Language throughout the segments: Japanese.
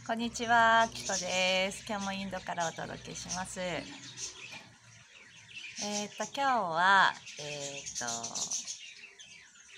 こんにちは、キコです。今日もインドからお届けします。今日は、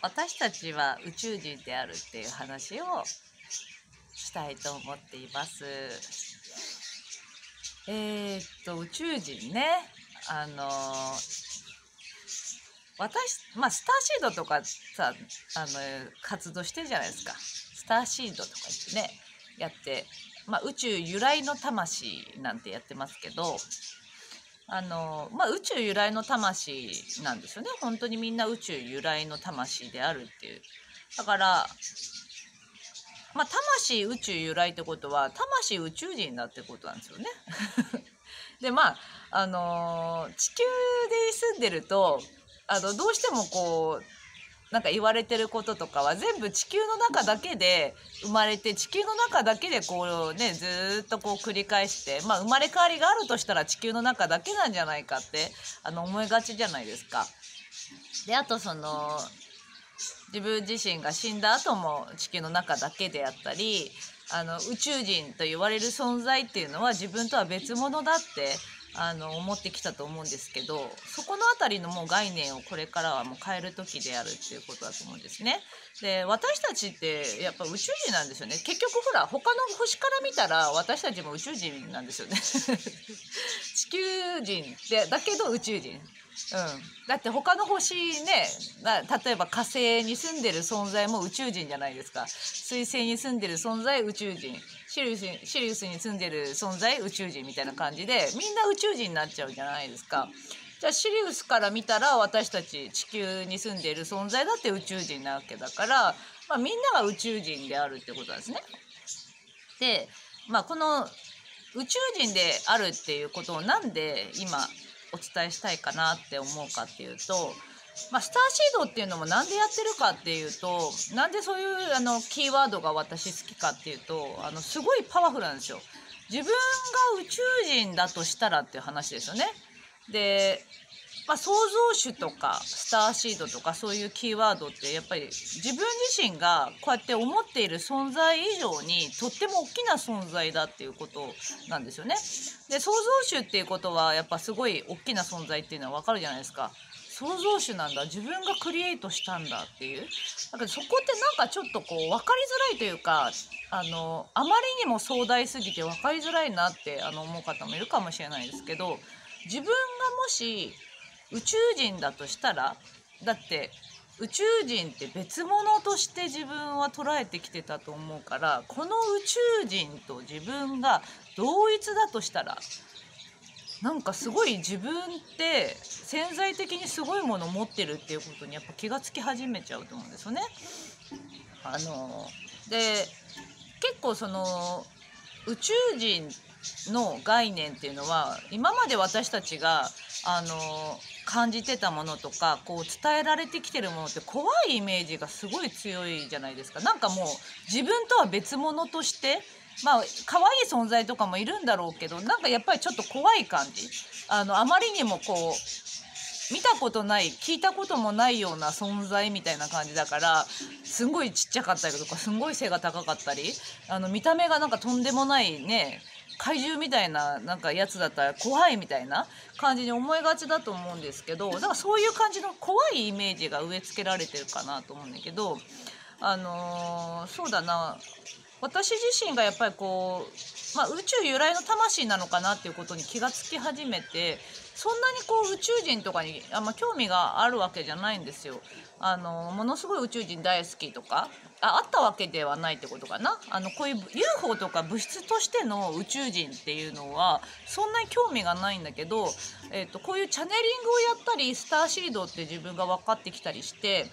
私たちは宇宙人であるっていう話をしたいと思っています。宇宙人ね、スターシードとかさ、活動してるじゃないですか。スターシードとか言ってね、やって、宇宙由来の魂なんてやってますけど、宇宙由来の魂なんですよね。本当にみんな宇宙由来の魂であるっていう。だから、魂宇宙由来ってことは、魂宇宙人だってことなんですよね。で、地球で住んでると、どうしてもなんか言われてることとかは全部地球の中だけで生まれて、地球の中だけでずーっと繰り返して、生まれ変わりがあるとしたら地球の中だけなんじゃないかって思いがちじゃないですか。で、あと自分自身が死んだ後も地球の中だけであったり、宇宙人と言われる存在っていうのは自分とは別物だって思ってきたと思うんですけど、そこのあたりのもう概念をこれからはもう変える時であるっていうことだと思うんですね。で、私たちってやっぱ宇宙人なんですよね。結局ほら、他の星から見たら私たちも宇宙人なんですよね。地球人だけど宇宙人。だって他の星ね、例えば火星に住んでる存在も宇宙人じゃないですか。水星に住んでる存在宇宙人、シリウスに住んでる存在宇宙人みたいな感じで、みんな宇宙人になっちゃうじゃないですか。じゃあシリウスから見たら私たち地球に住んでいる存在だって宇宙人なわけだから、みんなが宇宙人であるってことなんですね。で、この宇宙人であるっていうことをなんで今お伝えしたいかなって思うかっていうと、スターシードっていうのもなんでやってるかっていうと、なんでそういうキーワードが私好きかっていうと、すごいパワフルなんですよ。自分が宇宙人だとしたらっていう話ですよね。で、創造主とかスターシードとかそういうキーワードってやっぱり自分自身がこうやって思っている存在以上にとっても大きな存在だっていうことなんですよね。で、創造主っていうことはやっぱすごい大きな存在っていうのはわかるじゃないですか。創造主なんだ、自分がクリエイトしたんだっていう。だからそこってなんかちょっと分かりづらいというか、あまりにも壮大すぎて分かりづらいなって思う方もいるかもしれないですけど、自分がもし宇宙人だとしたら、だって宇宙人って別物として自分は捉えてきてたと思うから、この宇宙人と自分が同一だとしたら、なんかすごい自分って潜在的にすごいものを持ってるっていうことにやっぱ気がつき始めちゃうと思うんですよね。で、結構宇宙人の概念っていうのは今まで私たちが感じてたものとか伝えられてきてるものって怖いイメージがすごい強いじゃないですか。なんかもう自分とは別物として可愛い存在とかもいるんだろうけど、なんかやっぱりちょっと怖い感じ、あまりにも見たことない聞いたこともないような存在みたいな感じだから、すんごいちっちゃかったりとかすんごい背が高かったり、見た目がなんかとんでもないね怪獣みたいななんかやつだったら怖いみたいな感じに思いがちだと思うんですけど、だからそういう感じの怖いイメージが植え付けられてるかなと思うんだけど、そうだな、私自身がやっぱり宇宙由来の魂なのかなっていうことに気がつき始めて、そんなに宇宙人とかに興味があるわけじゃないんですよ。ものすごい宇宙人大好きとかあったわけではないってことかな。こういう UFO とか物質としての宇宙人っていうのはそんなに興味がないんだけど、こういうチャネリングをやったりスターシードって自分が分かってきたりして、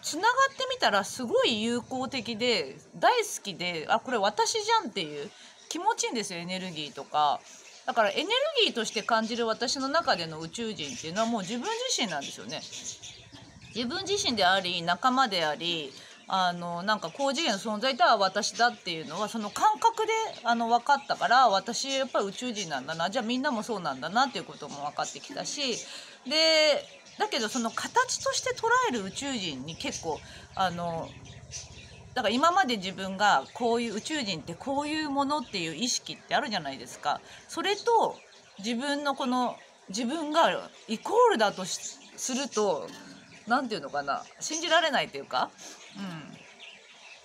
つながってみたらすごい友好的で大好きで、これ私じゃんっていう気持ちいいんですよ、エネルギーとか。だからエネルギーとして感じる私の中での宇宙人っていうのはもう自分自身なんですよね。自分自身であり仲間であり、なんか高次元の存在とは私だっていうのはその感覚で分かったから、私やっぱり宇宙人なんだな、じゃあみんなもそうなんだなっていうことも分かってきたし、でだけどその形として捉える宇宙人に結構だから今まで自分がこういう宇宙人ってこういうものっていう意識ってあるじゃないですか。それと自分のこの自分がイコールだとすると、なんていうのかな、信じられないというか、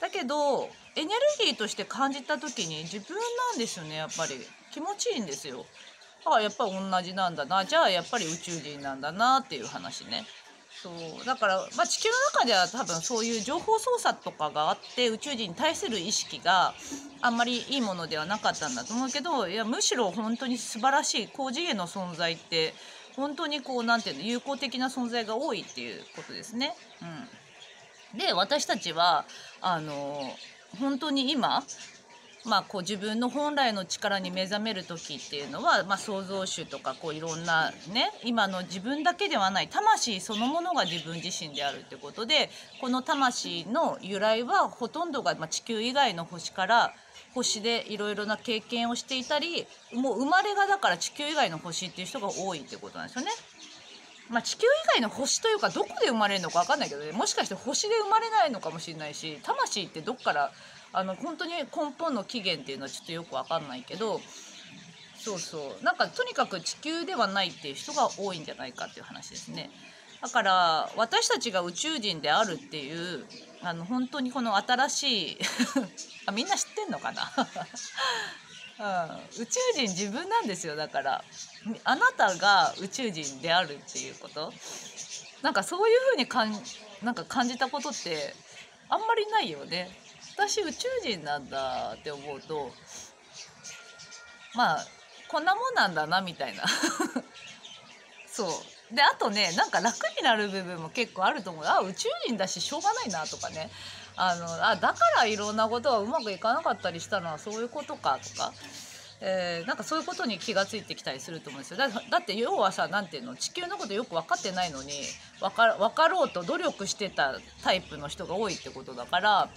だけどエネルギーとして感じた時に自分なんですよね。やっぱり気持ちいいんですよ。だからやっぱり同じなんだな、じゃあやっぱり宇宙人なんだなっていう話ね。そうだから、地球の中では多分そういう情報操作とかがあって、宇宙人に対する意識があんまりいいものではなかったんだと思うけど、いやむしろ本当に素晴らしい高次元の存在って、本当にこうなんていうの、友好的な存在が多いっていうことですね。で私たちは本当に今、こう自分の本来の力に目覚める時っていうのは、創造主とかこういろんなね、今の自分だけではない魂そのものが自分自身であるってことで、この魂の由来はほとんどが、地球以外の星から星でいろいろな経験をしていたり、もう生まれがだから地球以外の星っていう人が多いってことなんですよね。地球以外の星というかどこで生まれるのか分かんないけどね、もしかして星で生まれないのかもしれないし、魂ってどっから本当に根本の起源っていうのはちょっとよく分かんないけど、そうそう、なんかとにかく地球ではないっていう人が多いんじゃないかっていう話ですね。だから私たちが宇宙人であるっていう本当にこの新しいみんな知ってんのかな宇宙人自分なんですよ。だからあなたが宇宙人であるっていうこと、なんかそういう風になんか感じたことってあんまりないよね。私宇宙人なんだって思うと、こんなもんなんだなみたいなそうで、あとね、なんか楽になる部分も結構あると思う。宇宙人だししょうがないなとかね、だからいろんなことがうまくいかなかったりしたのはそういうことかとか、なんかそういうことに気がついてきたりすると思うんですよ。だって要はさ、なんていうの、地球のことよく分かってないのに分かろうと努力してたタイプの人が多いってことだから、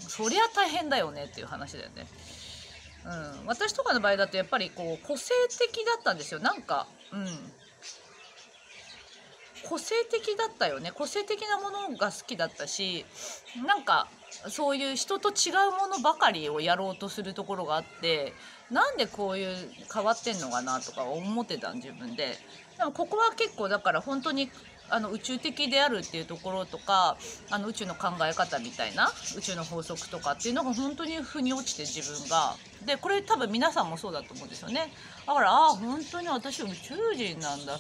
そりゃ大変だよねっていう話だよね。私とかの場合だとやっぱりこう個性的だったんですよ。なんか個性的だったよね。個性的なものが好きだったし、なんかそういう人と違うものばかりをやろうとするところがあって、なんでこういう変わってんのかなとか思ってた自分で。でもここは結構だから本当に宇宙的であるっていうところとか、宇宙の考え方みたいな宇宙の法則とかっていうのが本当に腑に落ちて、自分がでこれ多分皆さんもそうだと思うんですよね。だから本当に私宇宙人なんだ、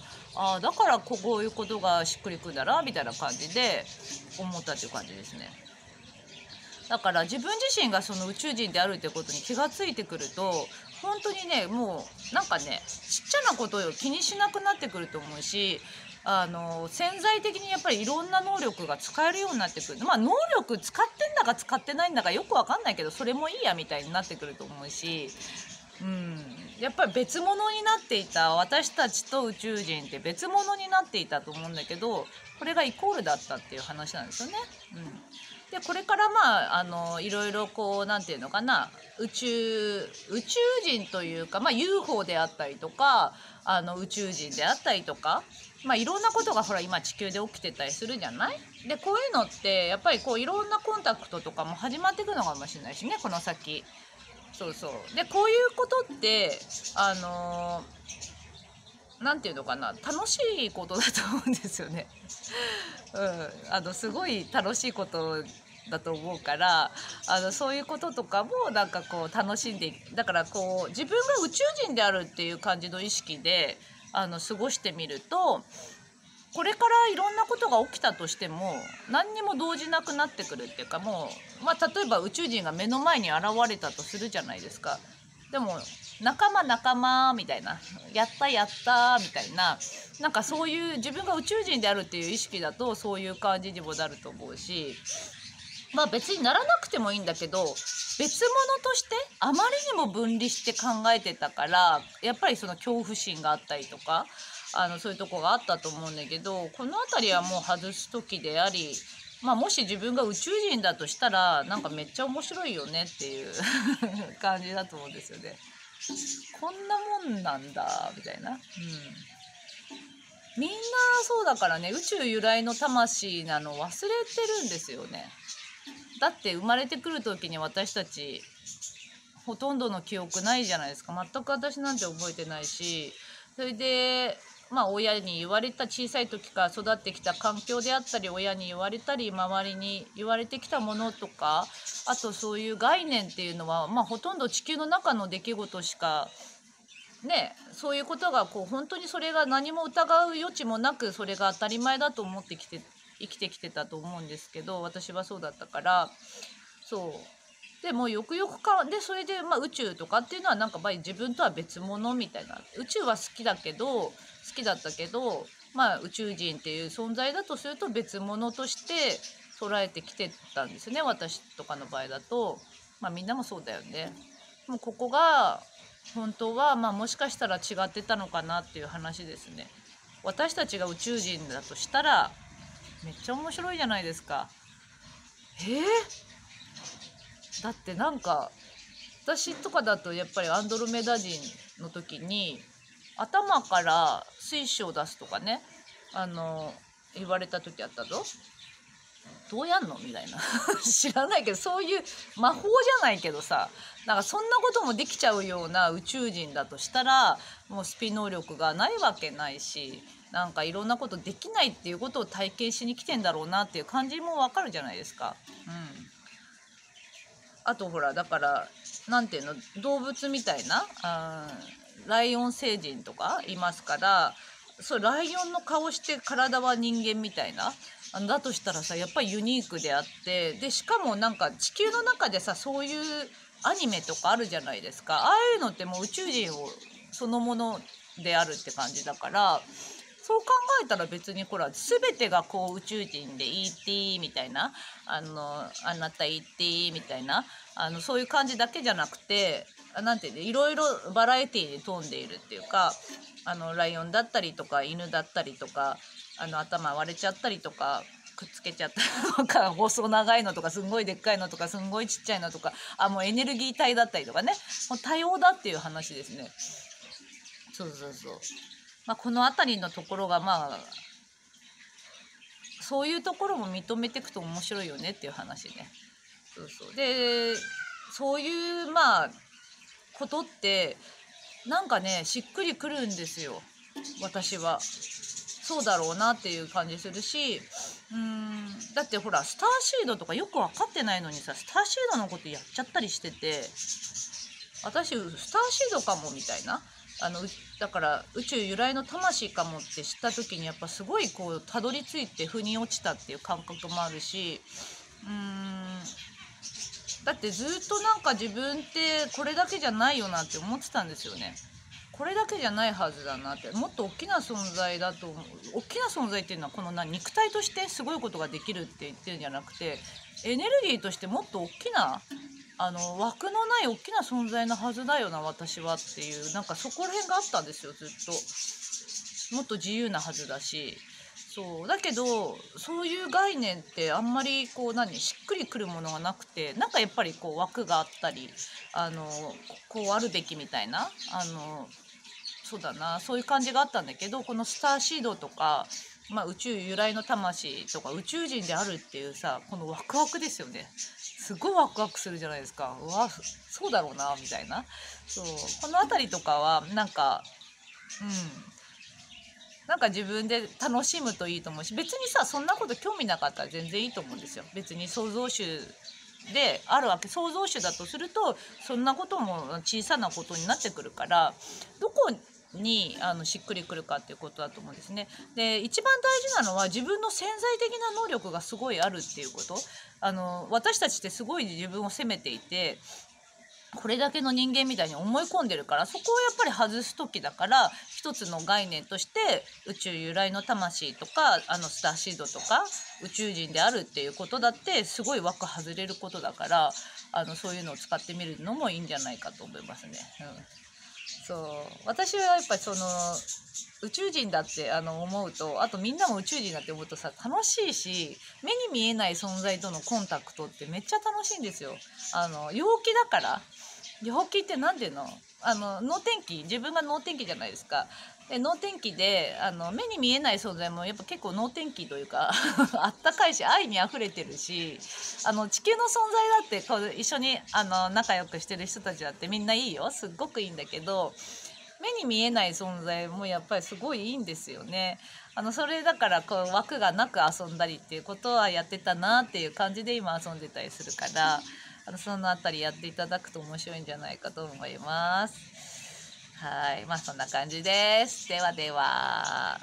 だからこういうことがしっくりくんだなみたいな感じで思ったっていう感じですね。だから自分自身がその宇宙人であるってことに気がついてくると、本当にね、もうなんかね、ちっちゃなことを気にしなくなってくると思うし、潜在的にやっぱりいろんな能力が使えるようになってくる。能力使ってんだか使ってないんだかよくわかんないけど、それもいいやみたいになってくると思うし、やっぱり別物になっていた私たちと宇宙人って別物になっていたと思うんだけど、これがイコールだったっていう話なんですよね。でこれからいろいろこうなんていうのかな、宇宙人というか、UFO であったりとか宇宙人であったりとか、いろんなことがほら今地球で起きてたりするじゃない。でこういうのってやっぱりこういろんなコンタクトとかも始まっていくのかもしれないしね、この先。そうそうでこういうことってなんていうのかな、楽しいことだと思うんですよね。すごい楽しいことだと思うから、そういうこととかもなんかこう楽しんで、だからこう自分が宇宙人であるっていう感じの意識で過ごしてみると、これからいろんなことが起きたとしても何にも動じなくなってくるっていうか、もう例えば宇宙人が目の前に現れたとするじゃないですか。でも仲間みたいな、やったやったみたいな、なんかそういう自分が宇宙人であるっていう意識だとそういう感じにもなると思うし、別にならなくてもいいんだけど、別物としてあまりにも分離して考えてたから、やっぱりその恐怖心があったりとかそういうとこがあったと思うんだけど、この辺りはもう外す時であり、もし自分が宇宙人だとしたらなんかめっちゃ面白いよねっていう感じだと思うんですよね。こんなもんなんだみたいな。みんなそうだからね、宇宙由来の魂なの忘れてるんですよね。だって生まれてくる時に私たちほとんどの記憶ないじゃないですか。全く私なんて覚えてないし、それで親に言われた、小さい時から育ってきた環境であったり、親に言われたり、周りに言われてきたものとか、あとそういう概念っていうのは、ほとんど地球の中の出来事しかね、そういうことが本当にそれが何も疑う余地もなく、それが当たり前だと思って生きてきてたと思うんですけど、私はそうだったから。でもよくよくでそれで宇宙とかっていうのはなんか自分とは別物みたいな、宇宙は好きだったけど宇宙人っていう存在だとすると別物として捉えてきてたんですね、私とかの場合だと。みんなもそうだよね。もうここが本当はもしかしたら違ってたのかなっていう話ですね。私たちが宇宙人だとしたらめっちゃ面白いじゃないですか。だってなんか私とかだとやっぱりアンドロメダ人の時に頭から水晶を出すとかね、言われた時あったぞ。どうやんのみたいな知らないけど、そういう魔法じゃないけどさ、なんかそんなこともできちゃうような宇宙人だとしたら、もうスピ能力がないわけないし、なんかいろんなことできないっていうことを体験しに来てんだろうなっていう感じもわかるじゃないですか。あとほら、だからなんていうの、動物みたいなライオン星人とかいますから、そうライオンの顔して体は人間みたいな、だとしたらさ、やっぱりユニークであって、でしかもなんか地球の中でさ、そういうアニメとかあるじゃないですか。ああいうのってもう宇宙人をそのものであるって感じだから、そう考えたら別にほら全てが宇宙人で ET みたいな、あなた ET みたいな、そういう感じだけじゃなくて、なんていうの、いろいろバラエティーに富んでいるっていうか、ライオンだったりとか犬だったりとか、頭割れちゃったりとかくっつけちゃったりとか、細長いのとかすんごいでっかいのとかすんごいちっちゃいのとか、もうエネルギー体だったりとかね、もう多様だっていう話ですね。そう。この辺りのところがそういうところも認めていくと面白いよねっていう話ね。でそういうことってなんかね、しっくりくるんですよ、私は。そうだろうなっていう感じするし、だってほらスターシードとかよく分かってないのにさ、スターシードのことやっちゃったりしてて、私スターシードかもみたいな、だから宇宙由来の魂かもって知った時に、やっぱすごいたどり着いて腑に落ちたっていう感覚もあるし、だってずっとなんか自分ってこれだけじゃないよなって思ってたんですよね。これだけじゃないはずだなって、もっと大きな存在だと思う。大きな存在っていうのはこの肉体としてすごいことができるって言ってるんじゃなくて、エネルギーとしてもっと大きな枠のない大きな存在のはずだよな私はっていう、なんかそこら辺があったんですよ、ずっと。もっと自由なはずだし。そうだけど、そういう概念ってあんまりしっくりくるものがなくて、なんかやっぱり枠があったり、こうあるべきみたいな、そうだな、そういう感じがあったんだけど、このスターシードとか、宇宙由来の魂とか宇宙人であるっていうさ、このワクワクですよね。すごいワクワクするじゃないですか。うわ、そうだろうなみたいな。そう、この辺りとかはなんかなんか自分で楽しむといいと思うし、別にさそんなこと興味なかったら全然いいと思うんですよ。別に創造主であるわけ、創造主だとするとそんなことも小さなことになってくるから、どこにしっくりくるかっていうことだと思うんですね。で一番大事なのは自分の潜在的な能力がすごいあるっていうこと。私たちってすごい自分を責めていて、これだけの人間みたいに思い込んでるから、そこをやっぱり外す時だから、一つの概念として宇宙由来の魂とかスターシードとか宇宙人であるっていうことだってすごい枠外れることだから、そういうのを使ってみるのもいいんじゃないかと思いますね。そう私はやっぱり宇宙人だって思うと、あとみんなも宇宙人だって思うとさ、楽しいし、目に見えない存在とのコンタクトってめっちゃ楽しいんですよ。陽気だから。陽気って何ていうの、脳天気、自分が脳天気じゃないですか。で脳天気で目に見えない存在もやっぱ結構脳天気というかあったかいし愛にあふれてるし、地球の存在だってこう一緒に仲良くしてる人たちだってみんないいよ、すっごくいいんだけど、目に見えない存在もやっぱりすごいいいんですよね。それだからこう枠がなく遊んだりっていうことはやってたなっていう感じで今遊んでたりするから、そのあたりやっていただくと面白いんじゃないかと思います。はい、まあそんな感じです。ではでは。